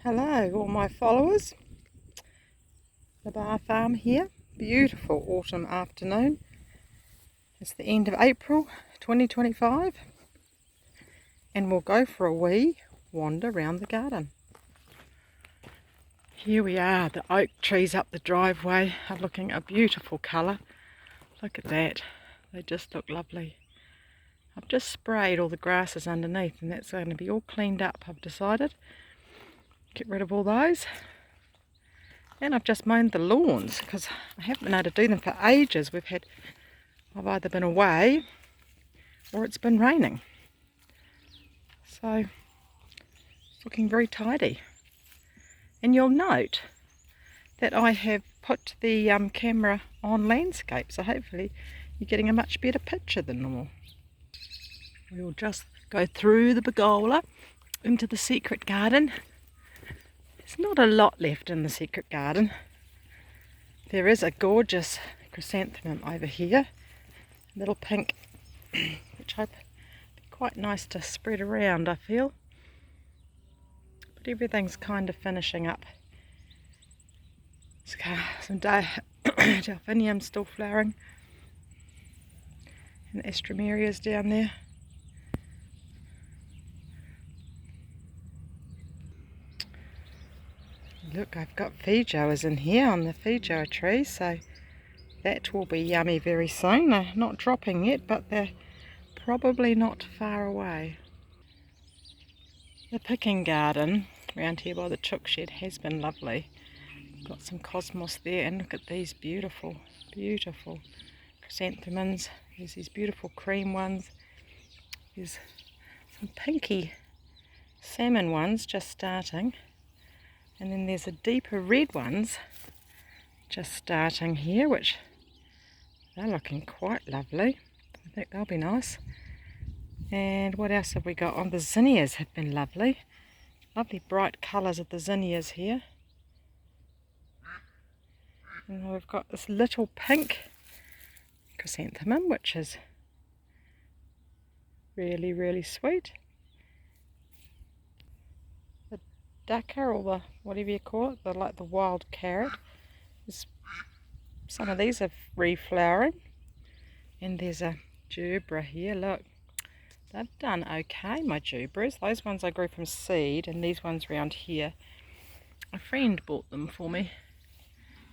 Hello all my followers, the bar farm here, beautiful autumn afternoon. It's the end of April 2025 and we'll go for a wee wander round the garden. Here we are, the oak trees up the driveway are looking a beautiful colour. Look at that, they just look lovely. I've just sprayed all the grasses underneath and that's going to be all cleaned up, I've decided. Get rid of all those. And I've just mown the lawns because I haven't been able to do them for ages. I've either been away or it's been raining. So it's looking very tidy. And you'll note that I have put the camera on landscape, so hopefully you're getting a much better picture than normal. We'll just go through the pergola into the secret garden. There's not a lot left in the secret garden. There is a gorgeous chrysanthemum over here, little pink, which I hope be quite nice to spread around, I feel. But everything's kind of finishing up. Some delphiniums still flowering, and astromerias down there. Look, I've got feijoas in here on the feijoa tree, so that will be yummy very soon. They're not dropping yet, but they're probably not far away. The picking garden around here by the chook shed has been lovely. Got some cosmos there, and look at these beautiful, beautiful chrysanthemums. There's these beautiful cream ones. There's some pinky salmon ones just starting. And then there's a deeper red ones just starting here, which they're looking quite lovely. I think they'll be nice. And what else have we got on? The zinnias have been lovely. Lovely bright colours of the zinnias here. And we've got this little pink chrysanthemum, which is really, really sweet. Ducker, or the whatever you call it, like the wild carrot. Some of these are reflowering, and there's a gerbera here. Look, they've done okay, my gerberas. Those ones I grew from seed, and these ones round here, a friend bought them for me.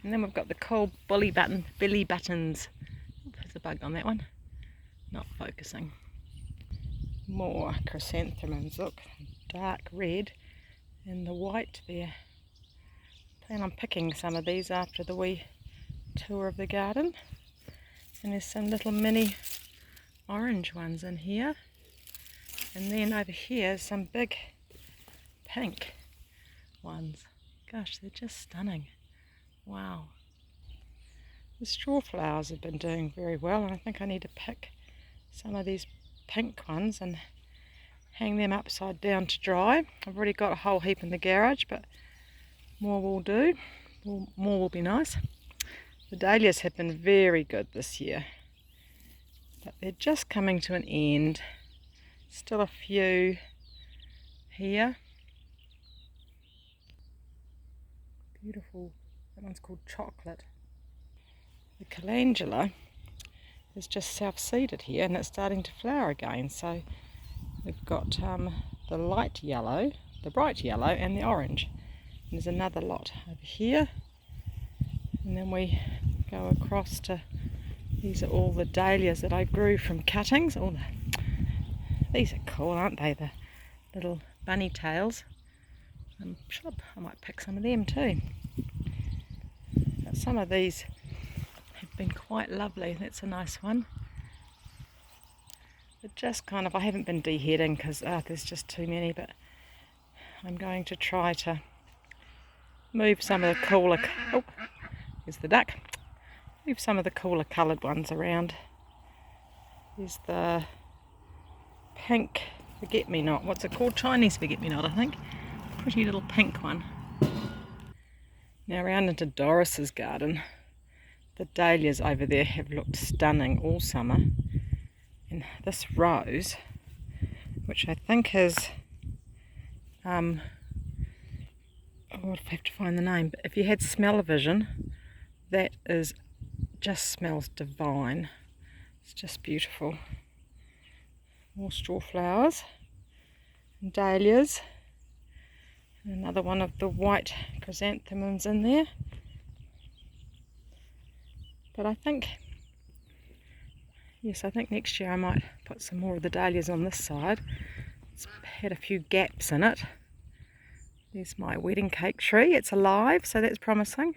And then we've got the cool belly buttons. There's a bug on that one, not focusing. More chrysanthemums, look, dark red. And the white there. I plan on picking some of these after the wee tour of the garden. And there's some little mini orange ones in here. And then over here some big pink ones. Gosh, they're just stunning. Wow. The straw flowers have been doing very well, and I think I need to pick some of these pink ones and hang them upside down to dry. I've already got a whole heap in the garage, but more will do. More will be nice. The dahlias have been very good this year, but they're just coming to an end. Still a few here. Beautiful. That one's called Chocolate. The calendula is just self-seeded here, and it's starting to flower again. So we've got the light yellow, the bright yellow, and the orange. And there's another lot over here. And then we go across to, these are all the dahlias that I grew from cuttings. These are cool, aren't they? The little bunny tails. I might pick some of them too. But some of these have been quite lovely. That's a nice one. But just kind of, I haven't been deheading because there's just too many, but I'm going to try to move some of the cooler, there's the duck, move some of the cooler coloured ones around. There's the pink forget-me-not, what's it called? Chinese forget-me-not, I think. Pretty little pink one. Now around into Doris's garden, the dahlias over there have looked stunning all summer. And this rose, which I think is I'll have to find the name, but if you had smell-o-vision, that is just smells divine. It's just beautiful. More straw flowers and dahlias. And another one of the white chrysanthemums in there. But I think, yes, I think next year I might put some more of the dahlias on this side. It's had a few gaps in it. There's my wedding cake tree. It's alive, so that's promising.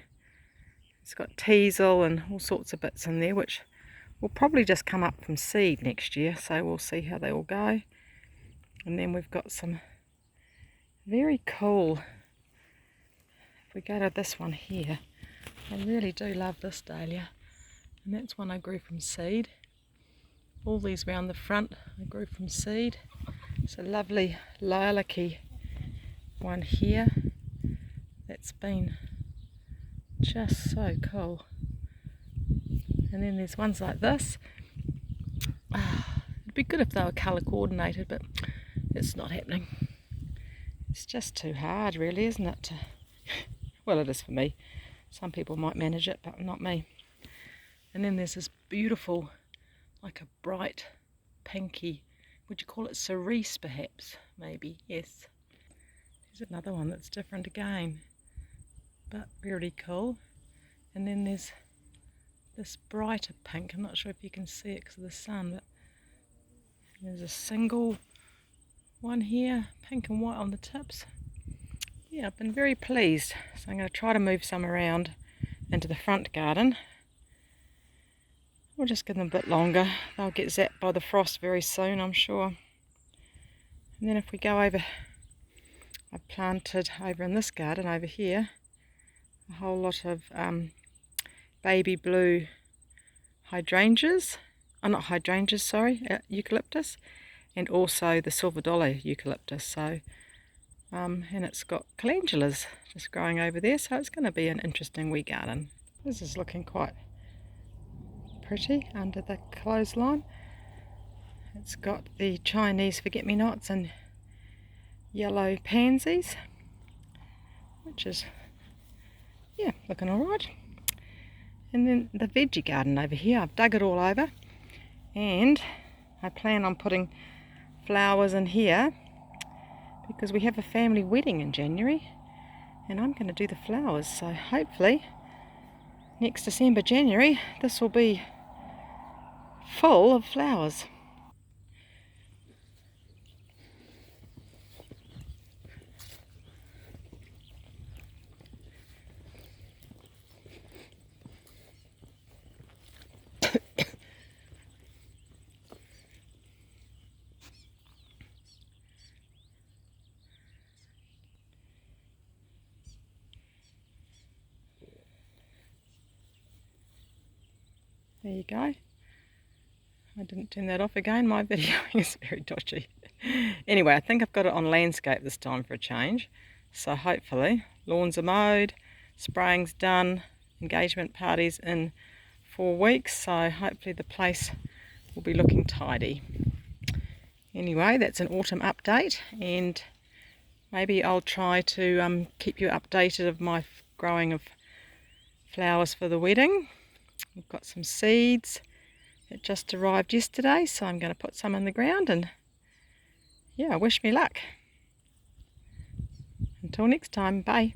It's got teasel and all sorts of bits in there, which will probably just come up from seed next year, so we'll see how they all go. And then we've got some very cool, if we go to this one here, I really do love this dahlia, and that's one I grew from seed. All these round the front I grew from seed. It's a lovely lilac-y one here that's been just so cool. And then there's ones like this. It'd be good if they were colour coordinated, but it's not happening. It's just too hard really, isn't it? Well, it is for me. Some people might manage it, but not me. And then there's this beautiful, like a bright pinky, would you call it cerise perhaps? Maybe, yes. There's another one that's different again, but really cool. And then there's this brighter pink. I'm not sure if you can see it because of the sun, but there's a single one here, pink and white on the tips. Yeah, I've been very pleased. So I'm going to try to move some around into the front garden. We'll just give them a bit longer. They'll get zapped by the frost very soon, I'm sure. And then if we go over, I've planted over in this garden over here a whole lot of baby blue hydrangeas, not hydrangeas, sorry, eucalyptus, and also the silver dollar eucalyptus. So, and it's got calendulas just growing over there, so it's going to be an interesting wee garden. This is looking quite pretty under the clothesline. It's got the Chinese forget-me-nots and yellow pansies, which is, yeah, looking alright. And then the veggie garden over here, I've dug it all over, and I plan on putting flowers in here because we have a family wedding in January and I'm going to do the flowers, so hopefully next December, January, this will be full of flowers. There you go. I didn't turn that off again. My video is very dodgy. Anyway, I think I've got it on landscape this time for a change. So hopefully lawns are mowed, spraying's done, engagement parties in 4 weeks. So hopefully the place will be looking tidy. Anyway, that's an autumn update, and maybe I'll try to keep you updated of my growing of flowers for the wedding. We've got some seeds that just arrived yesterday, so I'm going to put some in the ground, and yeah, wish me luck. Until next time, bye.